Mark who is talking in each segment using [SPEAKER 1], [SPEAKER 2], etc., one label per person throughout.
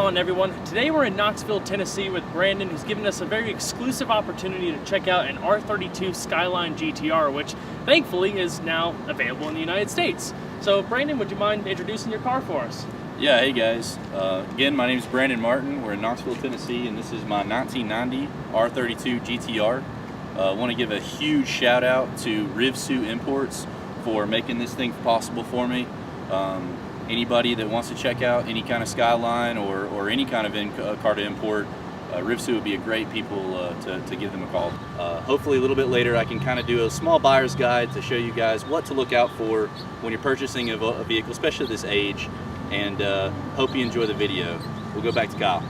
[SPEAKER 1] on, everyone? Today we're in Knoxville, Tennessee with Brandon, who's given us a very exclusive opportunity to check out an R32 Skyline GTR, which thankfully is now available in the United States. So Brandon, would you mind introducing your car for us?
[SPEAKER 2] Yeah, hey guys. Again, my name is Brandon Martin. We're in Knoxville, Tennessee, and this is my 1990 R32 GTR. I want to give a huge shout out to RivSu Imports for making this thing possible for me. Anybody that wants to check out any kind of Skyline or any kind of car to import, RivSu would be a great people to give them a call. Hopefully a little bit later I can kind of do a small buyer's guide to show you guys what to look out for when you're purchasing a vehicle, especially this age, and hope you enjoy the video. We'll go back to Kyle.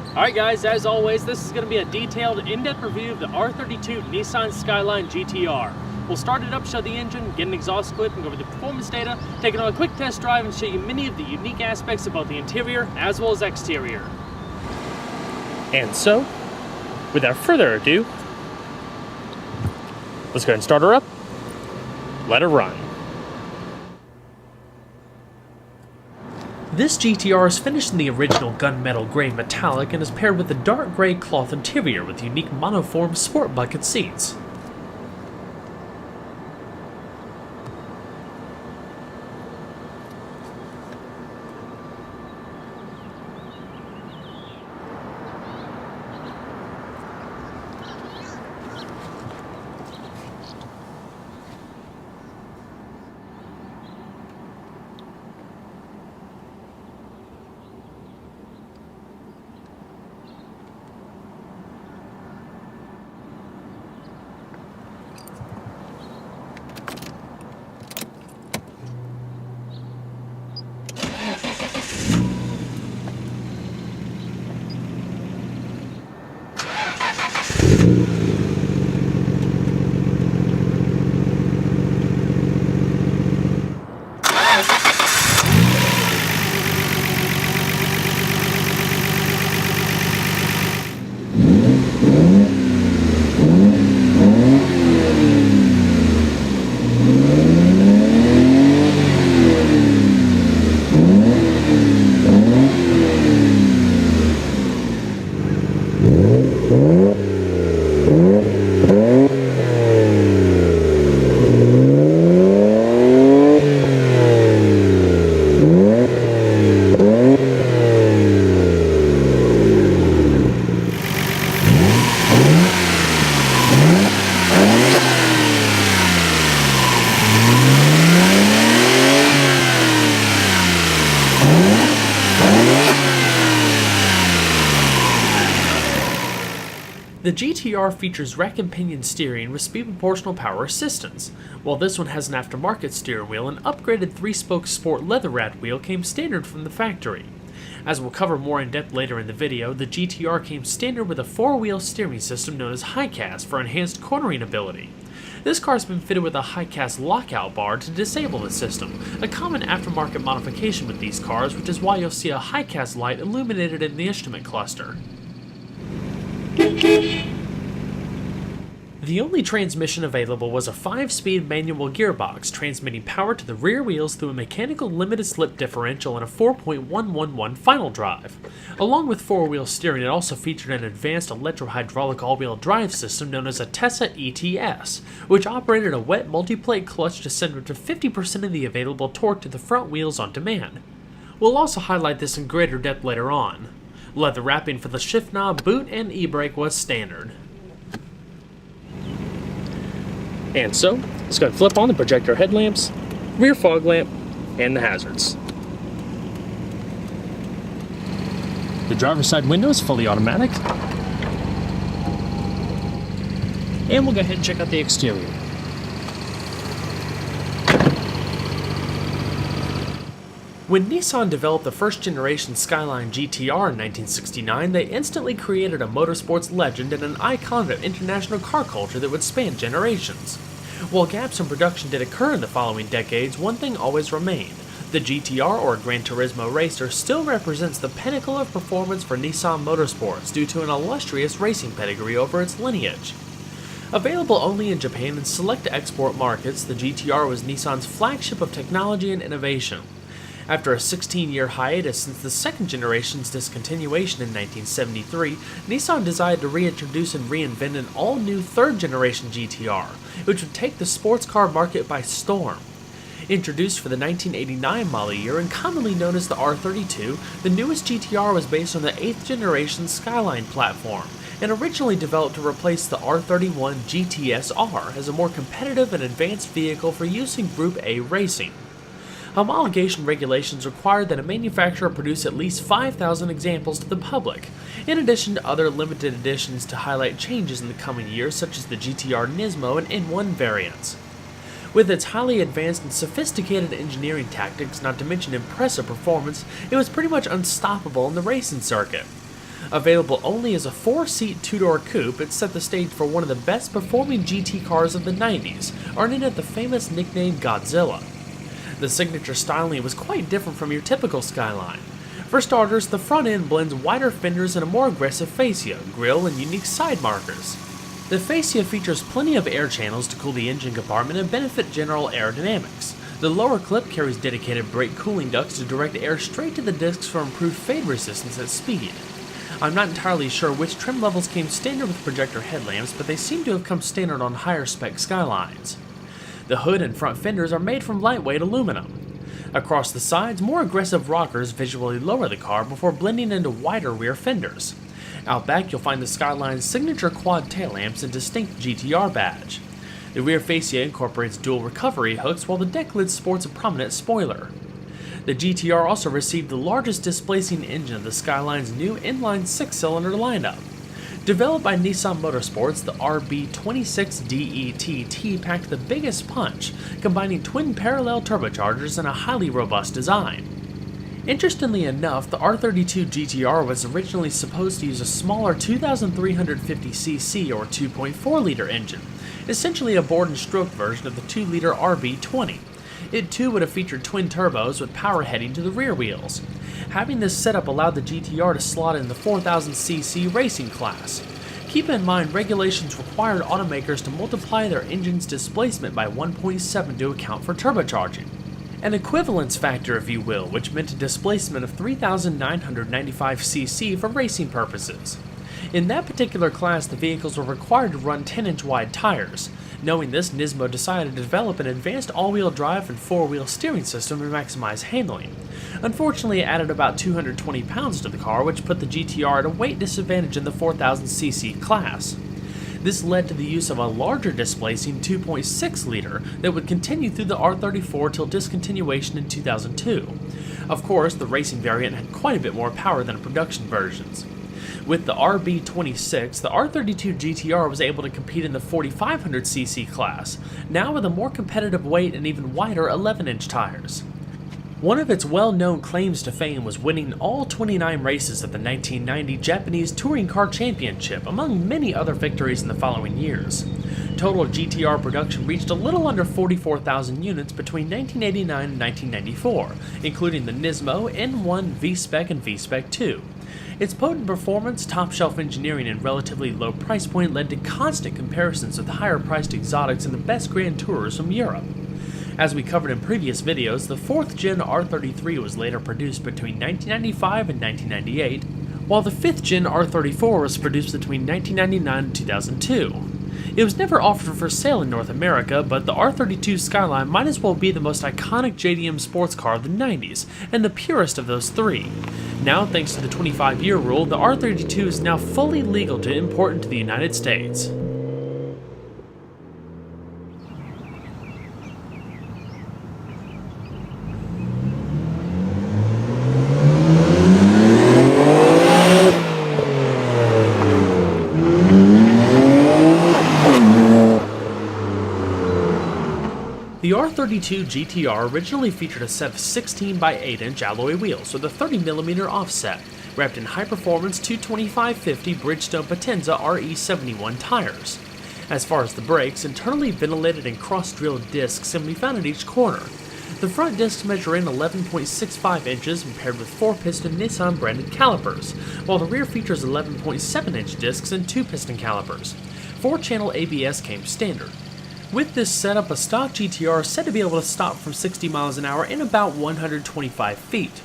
[SPEAKER 1] Alright guys, as always, this is going to be a detailed, in-depth review of the R32 Nissan Skyline GTR. We'll start it up, show the engine, get an exhaust clip, and go over the performance data, take it on a quick test drive, and show you many of the unique aspects of both the interior as well as exterior. And so, without further ado, let's go ahead and start her up, let her run. This GTR is finished in the original gunmetal gray metallic and is paired with a dark gray cloth interior with unique monoform sport bucket seats. The GTR features rack and pinion steering with speed proportional power assistance, while this one has an aftermarket steering wheel. An upgraded 3-spoke sport leather wrapped wheel came standard from the factory. As we'll cover more in depth later in the video, the GTR came standard with a 4-wheel steering system known as HiCast for enhanced cornering ability. This car has been fitted with a HiCast lockout bar to disable the system, a common aftermarket modification with these cars, which is why you'll see a HiCast light illuminated in the instrument cluster. The only transmission available was a 5-speed manual gearbox, transmitting power to the rear wheels through a mechanical limited slip differential and a 4.111 final drive. Along with 4-wheel steering, it also featured an advanced electro-hydraulic all-wheel drive system known as a Tessa ETS, which operated a wet multi-plate clutch to send up to 50% of the available torque to the front wheels on demand. We'll also highlight this in greater depth later on. Leather wrapping for the shift knob, boot, and e-brake was standard. And so, let's go ahead and flip on the projector headlamps, rear fog lamp, and the hazards. The driver's side window is fully automatic. And we'll go ahead and check out the exterior. When Nissan developed the first generation Skyline GTR in 1969, they instantly created a motorsports legend and an icon of international car culture that would span generations. While gaps in production did occur in the following decades, one thing always remained. The GTR, or Gran Turismo Racer, still represents the pinnacle of performance for Nissan Motorsports due to an illustrious racing pedigree over its lineage. Available only in Japan and select export markets, the GTR was Nissan's flagship of technology and innovation. After a 16-year hiatus since the second generation's discontinuation in 1973, Nissan decided to reintroduce and reinvent an all-new third-generation GTR, which would take the sports car market by storm. Introduced for the 1989 model year and commonly known as the R32, the newest GTR was based on the 8th generation Skyline platform, and originally developed to replace the R31 GTS-R as a more competitive and advanced vehicle for use in Group A racing. Homologation regulations required that a manufacturer produce at least 5,000 examples to the public, in addition to other limited editions to highlight changes in the coming years such as the GTR Nismo and N1 variants. With its highly advanced and sophisticated engineering tactics, not to mention impressive performance, it was pretty much unstoppable in the racing circuit. Available only as a 4-seat two-door coupe, it set the stage for one of the best performing GT cars of the 90s, earning it the famous nickname Godzilla. The signature styling was quite different from your typical Skyline. For starters, the front end blends wider fenders and a more aggressive fascia, grille, and unique side markers. The fascia features plenty of air channels to cool the engine compartment and benefit general aerodynamics. The lower clip carries dedicated brake cooling ducts to direct air straight to the discs for improved fade resistance at speed. I'm not entirely sure which trim levels came standard with projector headlamps, but they seem to have come standard on higher spec Skylines. The hood and front fenders are made from lightweight aluminum. Across the sides, more aggressive rockers visually lower the car before blending into wider rear fenders. Out back, you'll find the Skyline's signature quad tail lamps and distinct GTR badge. The rear fascia incorporates dual recovery hooks, while the deck lid sports a prominent spoiler. The GTR also received the largest displacing engine of the Skyline's new inline 6-cylinder lineup. Developed by Nissan Motorsports, the RB26DETT packed the biggest punch, combining twin parallel turbochargers and a highly robust design. Interestingly enough, the R32 GTR was originally supposed to use a smaller 2,350cc or 2.4-liter engine, essentially a board and stroke version of the 2-liter RB20. It too would have featured twin turbos with power heading to the rear wheels. Having this setup allowed the GTR to slot in the 4,000cc racing class. Keep in mind, regulations required automakers to multiply their engine's displacement by 1.7 to account for turbocharging. An equivalence factor, if you will, which meant a displacement of 3,995cc for racing purposes. In that particular class, the vehicles were required to run 10-inch wide tires. Knowing this, Nismo decided to develop an advanced all-wheel drive and 4-wheel steering system to maximize handling. Unfortunately, it added about 220 pounds to the car, which put the GTR at a weight disadvantage in the 4,000cc class. This led to the use of a larger displacing 2.6-liter that would continue through the R34 till discontinuation in 2002. Of course, the racing variant had quite a bit more power than production versions. With the RB26, the R32 GTR was able to compete in the 4,500cc class, now with a more competitive weight and even wider 11-inch tires. One of its well-known claims to fame was winning all 29 races at the 1990 Japanese Touring Car Championship, among many other victories in the following years. Total GTR production reached a little under 44,000 units between 1989 and 1994, including the Nismo, N1, V-Spec, and V-Spec 2. Its potent performance, top-shelf engineering, and relatively low price point led to constant comparisons with higher-priced exotics and the best Grand Tourers from Europe. As we covered in previous videos, the 4th-gen R33 was later produced between 1995 and 1998, while the 5th-gen R34 was produced between 1999 and 2002. It was never offered for sale in North America, but the R32 Skyline might as well be the most iconic JDM sports car of the 90s, and the purest of those three. Now, thanks to the 25-year rule, the R32 is now fully legal to import into the United States. The R32 GTR originally featured a set of 16 by 8-inch alloy wheels with a 30mm offset, wrapped in high-performance 225/50 Bridgestone Potenza RE71 tires. As far as the brakes, internally ventilated and cross-drilled discs can be found at each corner. The front discs measure in 11.65 inches and paired with 4-piston Nissan-branded calipers, while the rear features 11.7-inch discs and 2-piston calipers. 4-channel ABS came standard. With this setup, a stock GTR is said to be able to stop from 60 miles an hour in about 125 feet.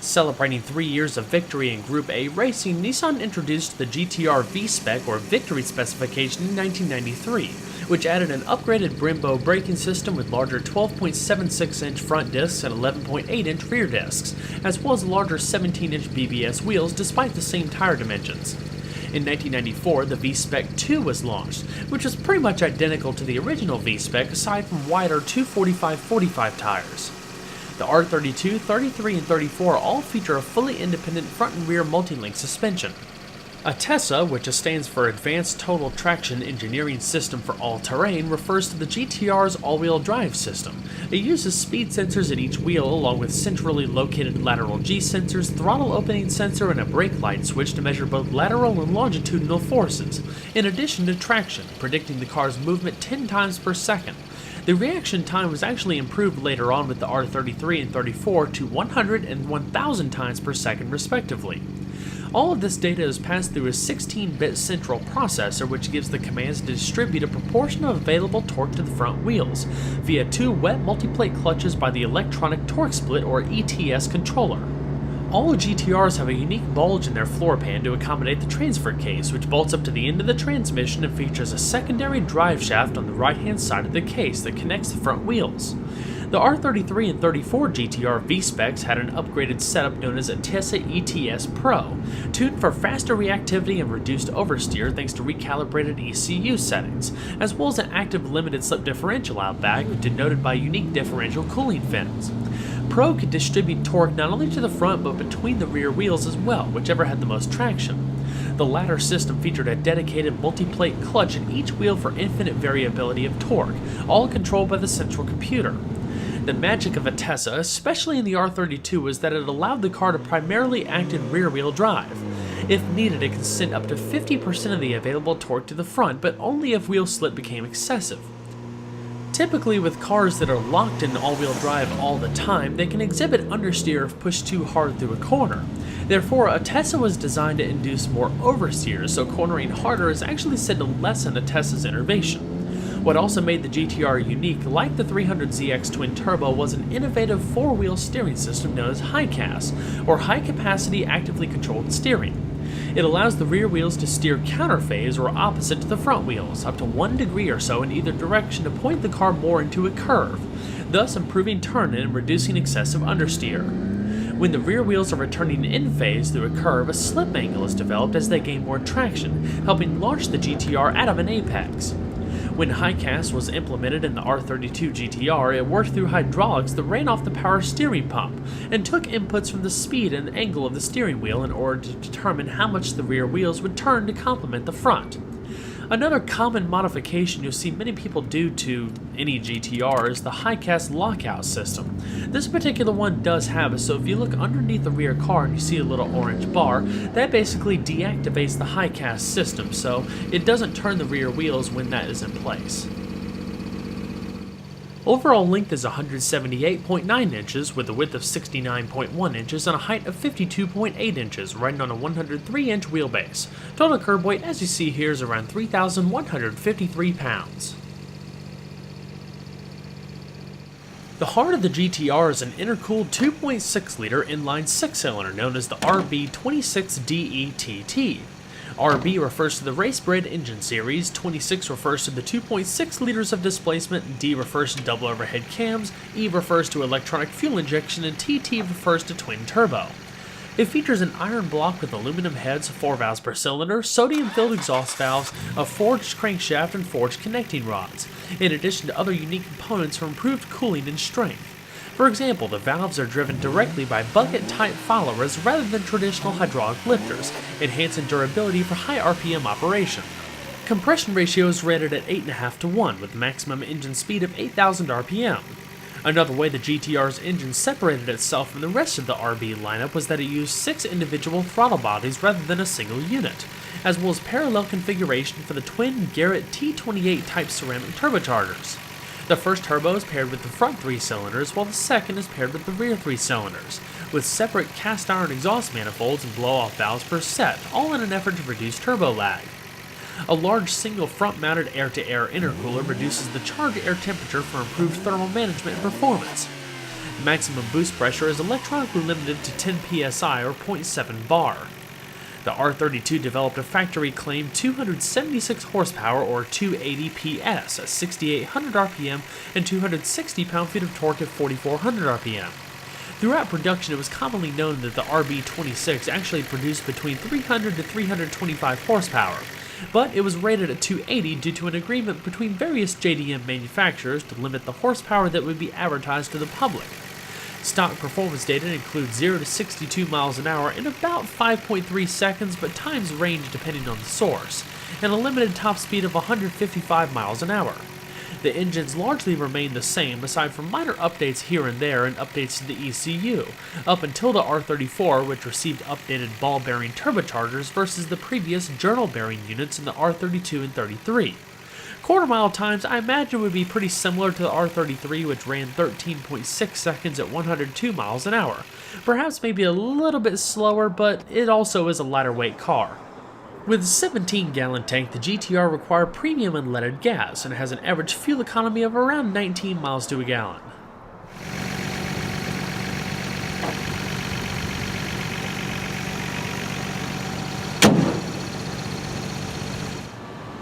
[SPEAKER 1] Celebrating 3 years of victory in Group A racing, Nissan introduced the GTR V-Spec or Victory specification in 1993, which added an upgraded Brembo braking system with larger 12.76-inch front discs and 11.8-inch rear discs, as well as larger 17-inch BBS wheels despite the same tire dimensions. In 1994, the V-Spec 2 was launched, which was pretty much identical to the original V-Spec aside from wider 245/45 tires. The R32, 33, and 34 all feature a fully independent front and rear multi-link suspension. ATESA, which stands for Advanced Total Traction Engineering System for All-Terrain, refers to the GTR's all-wheel drive system. It uses speed sensors at each wheel along with centrally located lateral G sensors, throttle opening sensor, and a brake light switch to measure both lateral and longitudinal forces, in addition to traction, predicting the car's movement 10 times per second. The reaction time was actually improved later on with the R33 and 34 to 100 and 1000 times per second respectively. All of this data is passed through a 16-bit central processor which gives the commands to distribute a proportion of available torque to the front wheels via 2 wet multiplate clutches by the electronic torque split or ETS controller. All GTRs have a unique bulge in their floor pan to accommodate the transfer case, which bolts up to the end of the transmission and features a secondary drive shaft on the right-hand side of the case that connects the front wheels. The R33 and 34 GTR V-Specs had an upgraded setup known as ATESA ETS Pro, tuned for faster reactivity and reduced oversteer thanks to recalibrated ECU settings, as well as an active limited slip differential out back denoted by unique differential cooling fins. Pro could distribute torque not only to the front but between the rear wheels as well, whichever had the most traction. The latter system featured a dedicated multi-plate clutch in each wheel for infinite variability of torque, all controlled by the central computer. The magic of ATESA, especially in the R32, was that it allowed the car to primarily act in rear-wheel drive. If needed, it could send up to 50% of the available torque to the front, but only if wheel slip became excessive. Typically, with cars that are locked in all-wheel drive all the time, they can exhibit understeer if pushed too hard through a corner. Therefore, ATESA was designed to induce more oversteers, so cornering harder is actually said to lessen ATESA's innervation. What also made the GTR unique, like the 300ZX twin-turbo, was an innovative four-wheel steering system known as HiCAS, or High Capacity Actively Controlled Steering. It allows the rear wheels to steer counterphase or opposite to the front wheels, up to 1 degree or so in either direction to point the car more into a curve, thus improving turn-in and reducing excessive understeer. When the rear wheels are returning in phase through a curve, a slip angle is developed as they gain more traction, helping launch the GTR out of an apex. When HiCAS was implemented in the R32 GTR, it worked through hydraulics that ran off the power steering pump, and took inputs from the speed and angle of the steering wheel in order to determine how much the rear wheels would turn to complement the front. Another common modification you'll see many people do to any GTR is the HiCAS lockout system. This particular one does have it, so if you look underneath the rear car and you see a little orange bar, that basically deactivates the HiCAS system, so it doesn't turn the rear wheels when that is in place. Overall length is 178.9 inches with a width of 69.1 inches and a height of 52.8 inches, riding on a 103-inch wheelbase. Total curb weight, as you see here, is around 3,153 pounds. The heart of the GTR is an intercooled 2.6-liter inline six-cylinder known as the RB26DETT. RB refers to the race-bred engine series, 26 refers to the 2.6 liters of displacement, D refers to double overhead cams, E refers to electronic fuel injection, and TT refers to twin turbo. It features an iron block with aluminum heads, 4 valves per cylinder, sodium-filled exhaust valves, a forged crankshaft, and forged connecting rods, in addition to other unique components for improved cooling and strength. For example, the valves are driven directly by bucket-type followers rather than traditional hydraulic lifters, enhancing durability for high RPM operation. Compression ratio is rated at 8.5 to 1 with maximum engine speed of 8,000 RPM. Another way the GTR's engine separated itself from the rest of the RB lineup was that it used 6 individual throttle bodies rather than a single unit, as well as parallel configuration for the twin Garrett T28 type ceramic turbochargers. The first turbo is paired with the front 3 cylinders, while the second is paired with the rear 3 cylinders, with separate cast iron exhaust manifolds and blow-off valves per set, all in an effort to reduce turbo lag. A large single front-mounted air-to-air intercooler reduces the charge air temperature for improved thermal management and performance. Maximum boost pressure is electronically limited to 10 psi or 0.7 bar. The R32 developed a factory-claimed 276 horsepower or 280 PS at 6,800 RPM and 260 pound-feet of torque at 4,400 RPM. Throughout production, it was commonly known that the RB26 actually produced between 300 to 325 horsepower, but it was rated at 280 due to an agreement between various JDM manufacturers to limit the horsepower that would be advertised to the public. Stock performance data includes 0 to 62 miles an hour in about 5.3 seconds, but times range depending on the source, and a limited top speed of 155 miles an hour. The engines largely remain the same aside from minor updates here and there and updates to the ECU, up until the R34, which received updated ball bearing turbochargers versus the previous journal bearing units in the R32 and 33. Quarter mile times I imagine would be pretty similar to the R33, which ran 13.6 seconds at 102 miles an hour. Perhaps maybe a little bit slower, but it also is a lighter weight car. With a 17-gallon tank, the GTR requires premium unleaded gas and has an average fuel economy of around 19 miles to a gallon.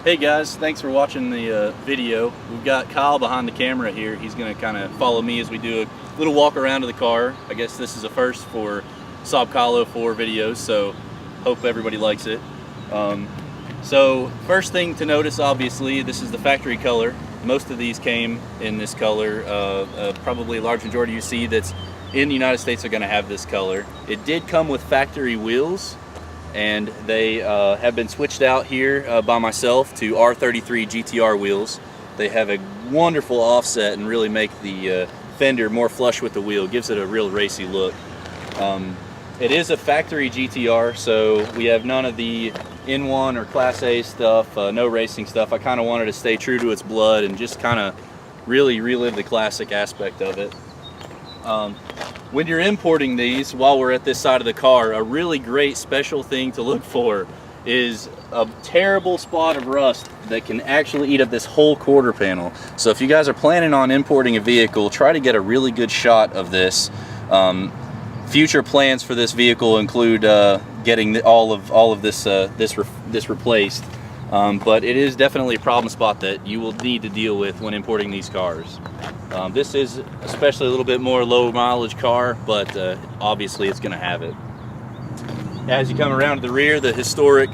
[SPEAKER 2] Hey guys, thanks for watching the video. We've got Kyle behind the camera here. He's going to kind of follow me as we do a little walk around of the car. I guess this is a first for Saab Kahlo 4 videos, so hope everybody likes it. So first thing to notice, obviously, this is the factory color. Most of these came in this color. Probably a large majority you see that's in the United States are going to have this color. It did come with factory wheels, and they have been switched out here by myself to R33 GTR wheels. They have a wonderful offset and really make the fender more flush with the wheel. Gives it a real racy look. It is a factory GTR, so we have none of the N1 or Class A stuff, no racing stuff. I kind of wanted to stay true to its blood and just kind of really relive the classic aspect of it. When you're importing these, while we're at this side of the car, a really great special thing to look for is a terrible spot of rust that can actually eat up this whole quarter panel. So if you guys are planning on importing a vehicle, try to get a really good shot of this. Future plans for this vehicle include getting all of this replaced, but it is definitely a problem spot that you will need to deal with when importing these cars. This is especially a little bit more low mileage car, but obviously it's going to have it. As you come around to the rear, the historic,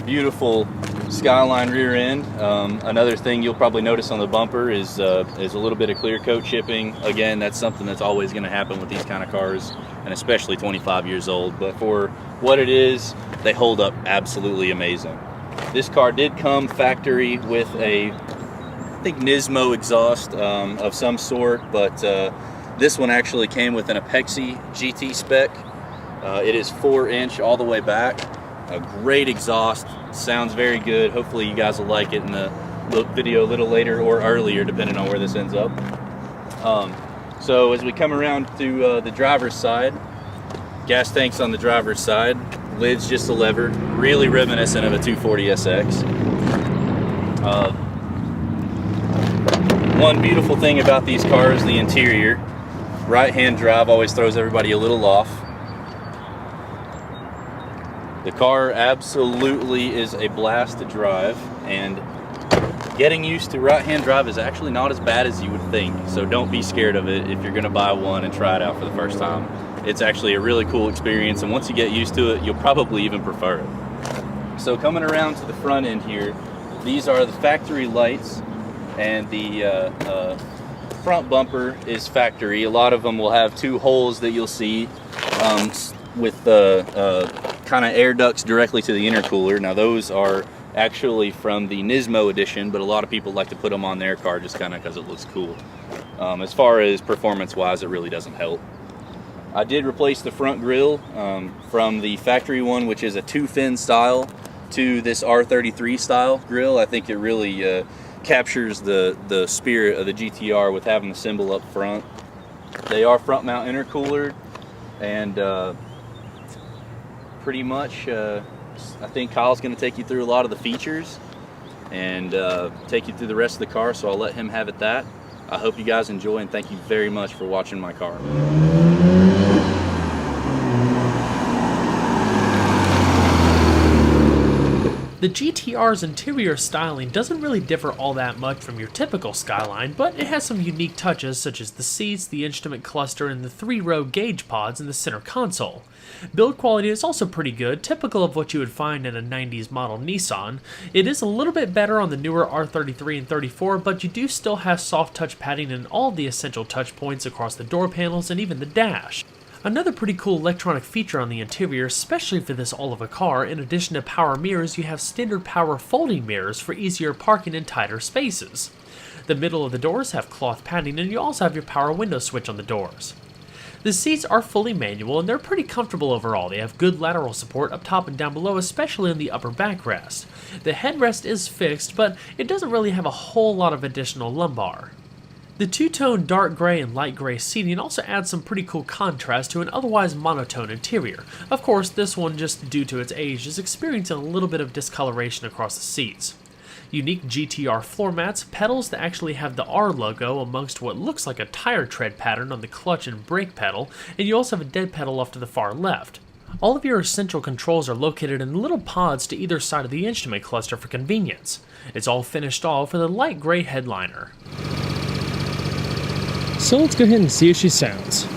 [SPEAKER 2] beautiful Skyline rear end. Another thing you'll probably notice on the bumper is a little bit of clear coat chipping. Again, that's something that's always going to happen with these kind of cars, and especially 25 years old. But for what it is, they hold up absolutely amazing. This car did come factory with a, I think, Nismo exhaust of some sort, but this one actually came with an Apexi GT spec. It is 4-inch all the way back. A great exhaust, sounds very good. Hopefully you guys will like it in the video a little later or earlier, depending on where this ends up. So as we come around to the driver's side, gas tank's on the driver's side, lid's just a lever, really reminiscent of a 240SX. One beautiful thing about these cars, the interior. Right-hand drive always throws everybody a little off. The car absolutely is a blast to drive, and getting used to right-hand drive is actually not as bad as you would think, so don't be scared of it if you're going to buy one and try it out for the first time. It's actually a really cool experience, and once you get used to it, you'll probably even prefer it. So coming around to the front end here, these are the factory lights, and the front bumper is factory. A lot of them will have two holes that you'll see with the kind of air ducts directly to the intercooler. Now those are actually from the Nismo edition, but a lot of people like to put them on their car just kind of because it looks cool. As far as performance wise, it really doesn't help. I did replace the front grille from the factory one, which is a 2-fin style, to this R33 style grille. I think it really captures the spirit of the GTR with having the symbol up front. They are front mount intercooler, and pretty much I think Kyle's going to take you through a lot of the features and take you through the rest of the car, so I'll let him have it that. I hope you guys enjoy, and thank you very much for watching my car.
[SPEAKER 1] The GTR's interior styling doesn't really differ all that much from your typical Skyline, but it has some unique touches such as the seats, the instrument cluster, and the 3-row gauge pods in the center console. Build quality is also pretty good, typical of what you would find in a 90s model Nissan. It is a little bit better on the newer R33 and 34, but you do still have soft touch padding in all the essential touch points across the door panels and even the dash. Another pretty cool electronic feature on the interior, especially for this all-of-a car, in addition to power mirrors, you have standard power folding mirrors for easier parking in tighter spaces. The middle of the doors have cloth padding, and you also have your power window switch on the doors. The seats are fully manual, and they're pretty comfortable overall. They have good lateral support up top and down below, especially in the upper backrest. The headrest is fixed, but it doesn't really have a whole lot of additional lumbar. The two-tone dark gray and light gray seating also adds some pretty cool contrast to an otherwise monotone interior. Of course, this one, just due to its age, is experiencing a little bit of discoloration across the seats. Unique GTR floor mats, pedals that actually have the R logo amongst what looks like a tire tread pattern on the clutch and brake pedal, and you also have a dead pedal off to the far left. All of your essential controls are located in little pods to either side of the instrument cluster for convenience. It's all finished off with a light gray headliner.
[SPEAKER 3] So let's go ahead and see how she sounds.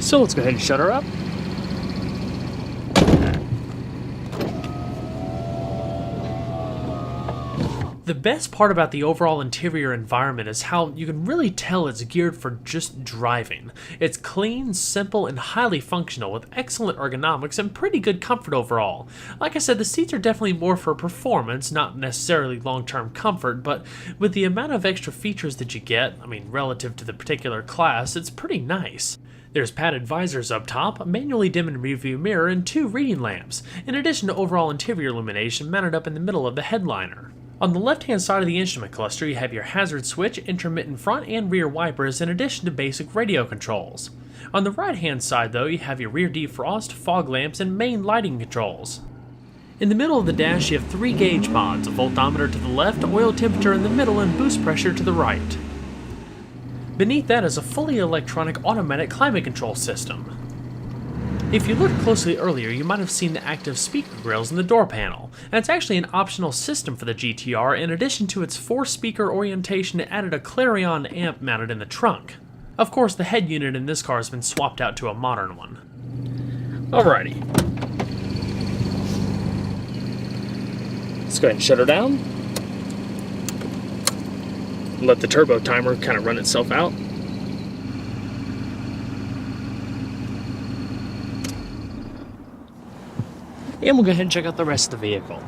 [SPEAKER 1] So let's go ahead and shut her up. The best part about the overall interior environment is how you can really tell it's geared for just driving. It's clean, simple, and highly functional with excellent ergonomics and pretty good comfort overall. Like I said, the seats are definitely more for performance, not necessarily long-term comfort, but with the amount of extra features that you get, relative to the particular class, it's pretty nice. There's padded visors up top, a manually dimming rearview mirror, and 2 reading lamps, in addition to overall interior illumination mounted up in the middle of the headliner. On the left-hand side of the instrument cluster, you have your hazard switch, intermittent front and rear wipers, in addition to basic radio controls. On the right-hand side, though, you have your rear defrost, fog lamps, and main lighting controls. In the middle of the dash, you have 3 gauge mods, a voltometer to the left, oil temperature in the middle, and boost pressure to the right. Beneath that is a fully electronic automatic climate control system. If you looked closely earlier, you might have seen the active speaker grills in the door panel, and it's actually an optional system for the GTR. In addition to its 4-speaker orientation, it added a Clarion amp mounted in the trunk. Of course, the head unit in this car has been swapped out to a modern one. Alrighty. Let's go ahead and shut her down. Let the turbo timer kind of run itself out. And we'll go ahead and check out the rest of the vehicle.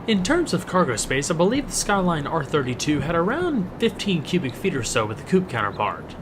[SPEAKER 1] In terms of cargo space, I believe the Skyline R32 had around 15 cubic feet or so with the coupe counterpart.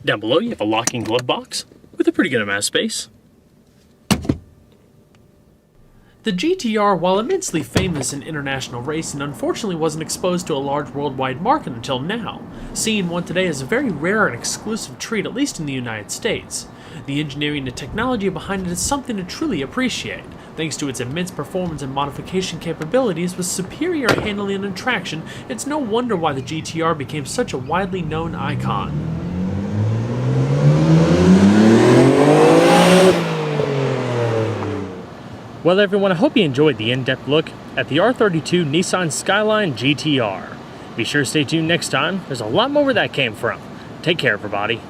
[SPEAKER 1] Down below, you have a locking glove box with a pretty good amount of space. The GTR, while immensely famous in international racing, unfortunately wasn't exposed to a large worldwide market until now. Seeing one today is a very rare and exclusive treat, at least in the United States. The engineering and technology behind it is something to truly appreciate. Thanks to its immense performance and modification capabilities with superior handling and traction, it's no wonder why the GTR became such a widely known icon. Well everyone, I hope you enjoyed the in-depth look at the R32 Nissan Skyline GTR. Be sure to stay tuned next time, there's a lot more where that came from. Take care everybody.